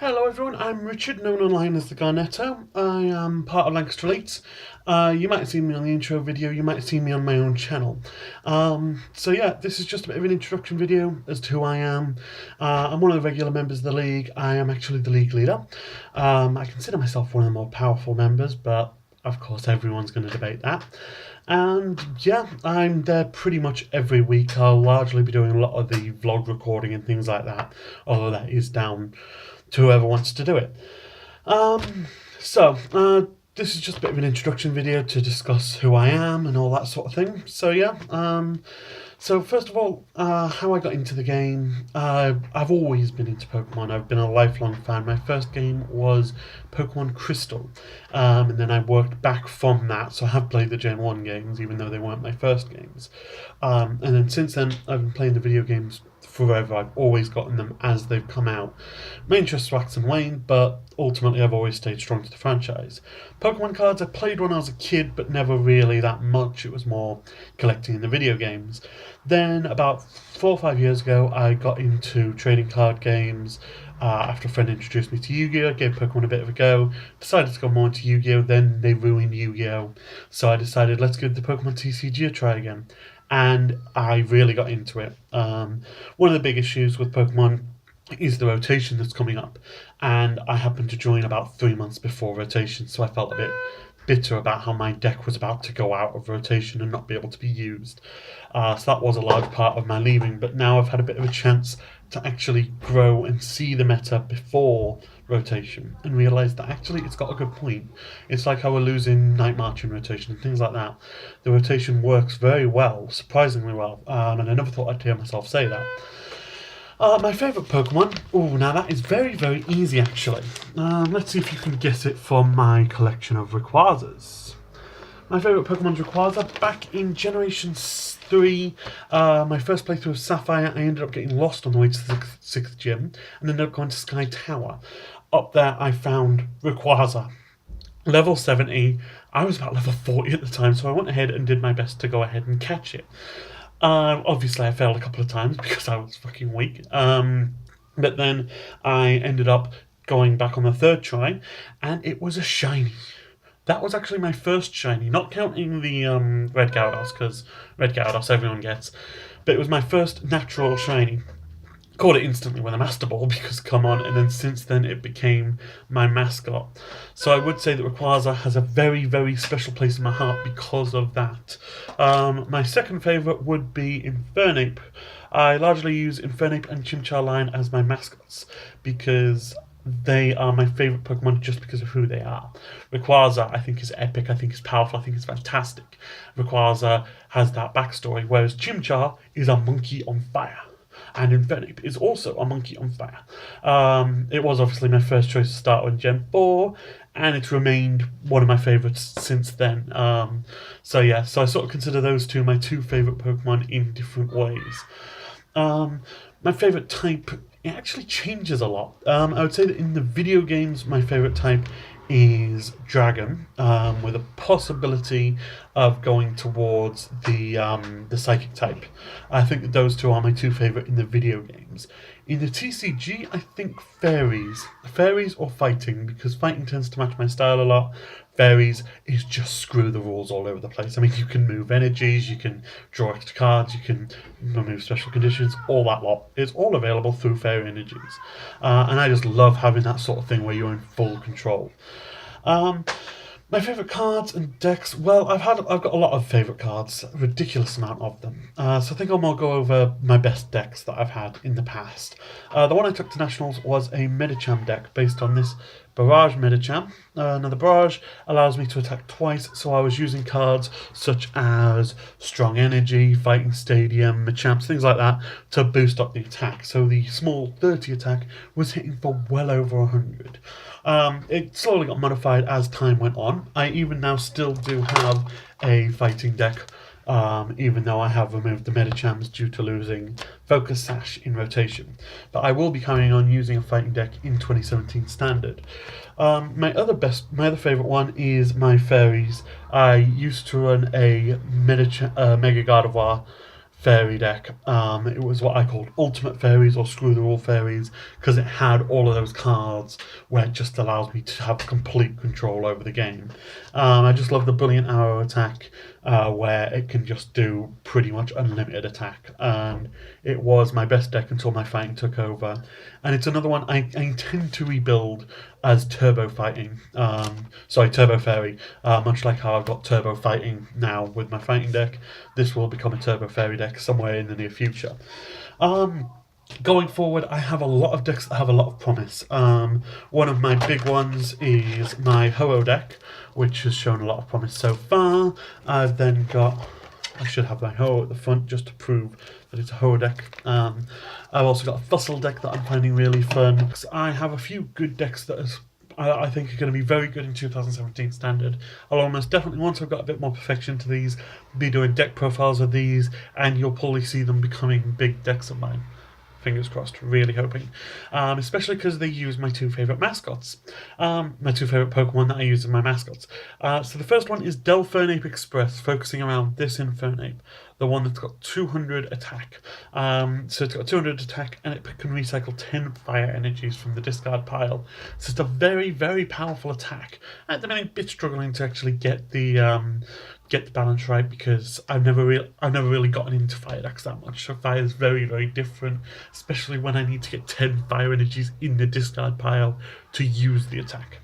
Hello everyone, I'm Richard, known online as the Garnetto. I am part of Lancaster Elites. You might have seen me on the intro video, you might have seen me on my own channel. So yeah, this is just a bit of an introduction video as to who I am. I'm one of the regular members of the league. I am actually the league leader. I consider myself one of the more powerful members, but of course everyone's going to debate that. And yeah, I'm there pretty much every week. I'll largely be doing a lot of the vlog recording and things like that, although that is down to whoever wants to do it. Um, so, this is just a bit of an introduction video to discuss who I am and all that sort of thing. So yeah, so first of all, how I got into the game. I've always been into Pokemon. I've been a lifelong fan. My first game was Pokemon Crystal, and then I worked back from that. So I have played the Gen 1 games, even though they weren't my first games. And then since then, I've been playing the video games forever. I've always gotten them as they've come out. My interests wax and wane, but ultimately I've always stayed strong to the franchise. Pokemon cards I played when I was a kid, but never really that much. It was more collecting in the video games. Then about 4 or 5 years ago, I got into trading card games. After a friend introduced me to Yu-Gi-Oh! I gave Pokemon a bit of a go, decided to go more into Yu-Gi-Oh! Then they ruined Yu-Gi-Oh! So I decided let's give the Pokemon TCG a try again. And I really got into it. One of the big issues with Pokemon is the rotation that's coming up, and I happened to join about 3 months before rotation, so I felt a bit bitter about how my deck was about to go out of rotation and not be able to be used. So that was a large part of my leaving, but now I've had a bit of a chance to actually grow and see the meta before rotation and realise that actually it's got a good point. It's like how we're losing Night March in rotation and things like that. The rotation works very well, surprisingly well, and I never thought I'd hear myself say that. My favourite Pokemon. Oh, now that is very, very easy actually. Let's see if you can guess it from my collection of Rayquazas. My favourite Pokemon's Rayquaza. Back in Generation 3, my first playthrough of Sapphire, I ended up getting lost on the way to the 6th gym and ended up going to Sky Tower. Up there, I found Rayquaza. Level 70. I was about level 40 at the time, so I went ahead and did my best to go ahead and catch it. Obviously, I failed a couple of times because I was fucking weak. But then I ended up going back on the third try, and it was a shiny. That was actually my first shiny, not counting the Red Gyarados, because Red Gyarados everyone gets. But it was my first natural shiny. Caught it instantly with a Master Ball because come on, and then since then it became my mascot. So I would say that Rayquaza has a very, very special place in my heart because of that. My second favourite would be Infernape. I largely use Infernape and Chimchar line as my mascots because they are my favourite Pokemon just because of who they are. Rayquaza, I think, is epic, I think is powerful, I think it's fantastic. Rayquaza has that backstory, whereas Chimchar is a monkey on fire. And Infernape is also a monkey on fire. It was obviously my first choice to start with Gen 4, and it's remained one of my favourites since then. So yeah, so I sort of consider those two my two favourite Pokemon in different ways. My favourite type, it actually changes a lot. I would say that in the video games, my favourite type is Dragon, with a possibility of going towards the Psychic type. I think that those two are my two favourite in the video games. In the TCG, I think Fairies. Fairies or Fighting, because Fighting tends to match my style a lot. Fairies is just screw the rules all over the place. I mean, you can move energies, you can draw extra cards, you can remove special conditions, all that lot. It's all available through Fairy Energies. And I just love having that sort of thing where you're in full control. My favourite cards and decks, well, I've got a lot of favourite cards, a ridiculous amount of them. So I think I'll more go over my best decks that I've had in the past. The one I took to Nationals was a Medicham deck based on this Barrage Medicham. Now the Barrage allows me to attack twice, so I was using cards such as Strong Energy, Fighting Stadium, Machamps, things like that, to boost up the attack. So the small 30 attack was hitting for well over 100. It slowly got modified as time went on. I even now still do have a fighting deck, even though I have removed the Medichams due to losing Focus Sash in rotation. But I will be carrying on using a fighting deck in 2017 Standard. My other favourite one is my Fairies. I used to run a Mega Gardevoir fairy deck. It was what I called Ultimate Fairies or Screw the Rule Fairies because it had all of those cards where it just allows me to have complete control over the game. I just love the Brilliant Arrow attack where it can just do pretty much unlimited attack, and it was my best deck until my fighting took over. And it's another one I intend to rebuild as Turbo Fighting. Turbo Fairy. Much like how I've got Turbo Fighting now with my fighting deck, this will become a Turbo Fairy deck somewhere in the near future. Going forward, I have a lot of decks that have a lot of promise. One of my big ones is my Ho-Oh deck, which has shown a lot of promise so far. I've then got, I should have my Ho-Oh at the front just to prove that it's a Ho-Oh deck. I've also got a Fossil deck that I'm finding really fun. I have a few good decks that I think are going to be very good in 2017 standard. I'll almost definitely, once I've got a bit more perfection to these, be doing deck profiles of these, and you'll probably see them becoming big decks of mine. Fingers crossed, really hoping. Especially because they use my two favourite mascots. My two favourite Pokemon that I use as my mascots. So the first one is Delfernape Express, focusing around this Infernape, the one that's got 200 attack. So it's got 200 attack and it can recycle 10 fire energies from the discard pile. So it's a very, very powerful attack. At the minute, a bit struggling to actually get the balance right because I've never really gotten into fire decks that much. So fire is very, very different, especially when I need to get 10 fire energies in the discard pile to use the attack.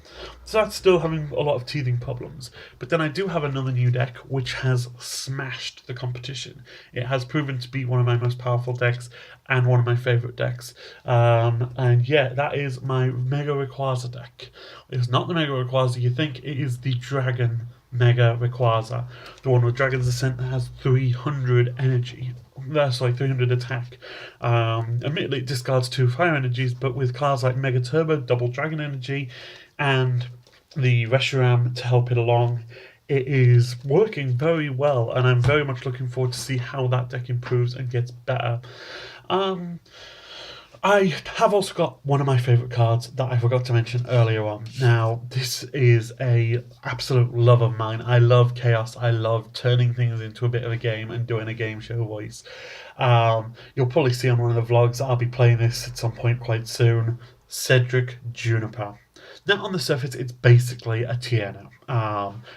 So that's still having a lot of teething problems. But then I do have another new deck which has smashed the competition. It has proven to be one of my most powerful decks and one of my favourite decks. And yeah, that is my Mega Rayquaza deck. It's not the Mega Rayquaza you think, it is the Dragon Mega Rayquaza, the one with Dragon's Ascent that has 300 energy. 300 attack. Admittedly, it discards 2 fire energies, but with cards like Mega Turbo, double Dragon energy, and the Reshiram to help it along, it is working very well, and I'm very much looking forward to see how that deck improves and gets better. I have also got one of my favourite cards that I forgot to mention earlier on. Now, this is a absolute love of mine. I love chaos. I love turning things into a bit of a game and doing a game show voice. You'll probably see on one of the vlogs I'll be playing this at some point quite soon. Cedric Juniper. Now, on the surface, it's basically a Tierno.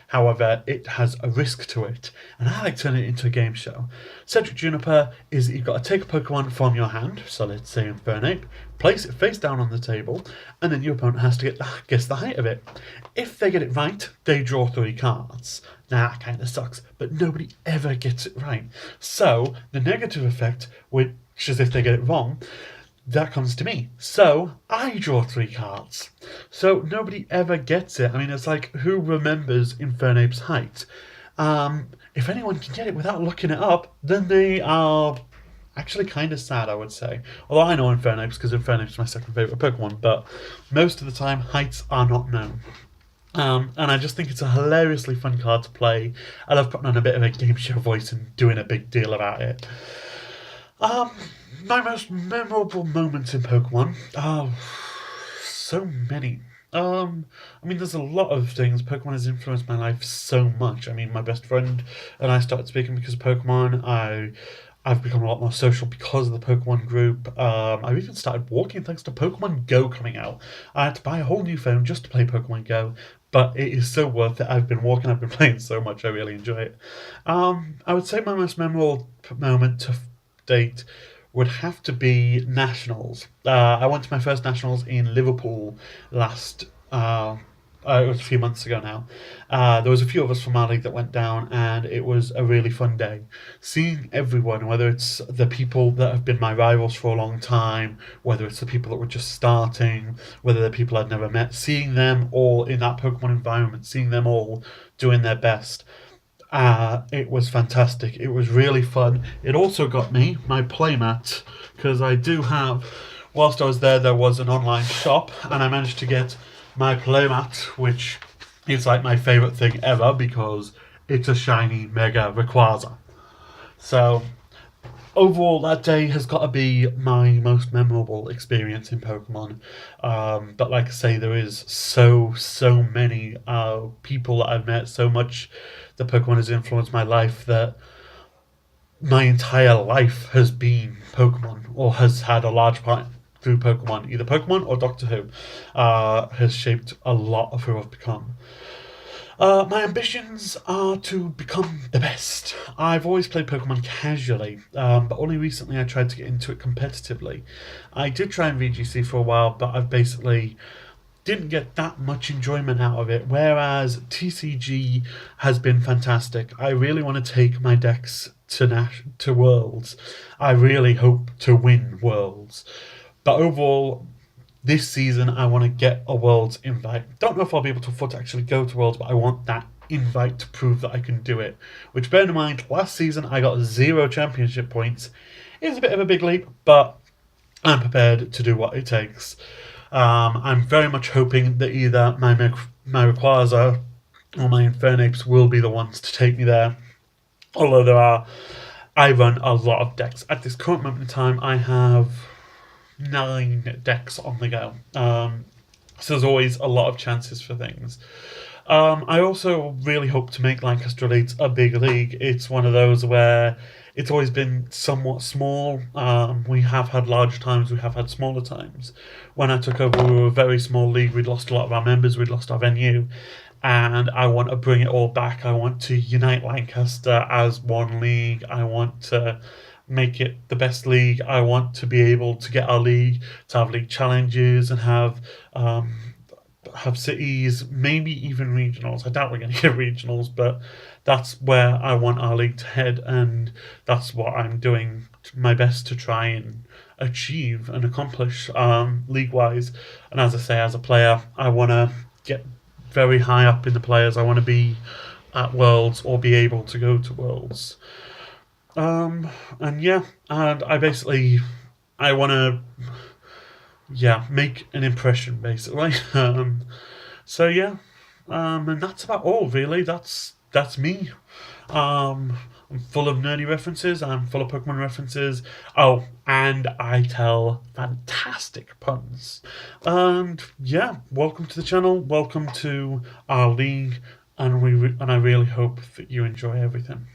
However, it has a risk to it, and I like turning it into a game show. Cedric Juniper is you've got to take a Pokemon from your hand, so let's say Infernape, place it face down on the table, and then your opponent has to guess the height of it. If they get it right, they draw 3 cards. Now, that kind of sucks, but nobody ever gets it right. So, the negative effect, which is if they get it wrong, that comes to me. So I draw 3 cards. So nobody ever gets it. I mean, it's like, who remembers Infernape's height? If anyone can get it without looking it up, then they are actually kind of sad, I would say. Although I know Infernape's because Infernape's my second favourite Pokemon, but most of the time, heights are not known. And I just think it's a hilariously fun card to play. I love putting on a bit of a game show voice and doing a big deal about it. My most memorable moments in Pokemon. Oh, so many. I mean, there's a lot of things. Pokemon has influenced my life so much. I mean, my best friend and I started speaking because of Pokemon. I've become a lot more social because of the Pokemon group. I've even started walking thanks to Pokemon Go coming out. I had to buy a whole new phone just to play Pokemon Go, but it is so worth it. I've been walking, I've been playing so much, I really enjoy it. I would say my most memorable moment to date would have to be nationals. I went to my first nationals in Liverpool last. It was a few months ago now. There was a few of us from our league that went down, and it was a really fun day. Seeing everyone, whether it's the people that have been my rivals for a long time, whether it's the people that were just starting, whether they're people I'd never met, seeing them all in that Pokemon environment, seeing them all doing their best. It was fantastic. It was really fun. It also got me my playmat because I do have. Whilst I was there, there was an online shop, and I managed to get my playmat, which is like my favourite thing ever because it's a shiny Mega Rayquaza. So overall, that day has got to be my most memorable experience in Pokemon. But like I say, there is so many people that I've met, so much that Pokemon has influenced my life that my entire life has been Pokemon, or has had a large part through Pokemon. Either Pokemon or Doctor Who has shaped a lot of who I've become. My ambitions are to become the best. I've always played Pokemon casually, but only recently I tried to get into it competitively. I did try in VGC for a while, but I've basically didn't get that much enjoyment out of it, whereas TCG has been fantastic. I really want to take my decks to Worlds. I really hope to win Worlds. But overall, this season I want to get a Worlds invite. Don't know if I'll be able to afford to actually go to Worlds, but I want that invite to prove that I can do it. Which, bear in mind, last season I got 0 championship points. It's a bit of a big leap, but I'm prepared to do what it takes. I'm very much hoping that either my Rayquaza or my Infernapes will be the ones to take me there. Although I run a lot of decks. At this current moment in time, I have 9 decks on the go. So there's always a lot of chances for things. I also really hope to make Lancaster Elites a big league. It's one of those where it's always been somewhat small. We have had large times, we have had smaller times. When I took over, we were a very small league. We'd lost a lot of our members, we'd lost our venue. And I want to bring it all back. I want to unite Lancaster as one league. I want to make it the best league. I want to be able to get our league to have league challenges and have cities, maybe even regionals. I doubt we're going to get regionals, but that's where I want our league to head, and that's what I'm doing my best to try and achieve and accomplish league wise. And as I say, as a player, I want to get very high up in the players. I want to be at Worlds or be able to go to Worlds. And yeah, and I want to make an impression basically. So yeah, and that's about all really. That's me. I'm full of nerdy references. I'm full of Pokemon references. Oh, and I tell fantastic puns. And yeah, welcome to the channel. Welcome to our league, and I really hope that you enjoy everything.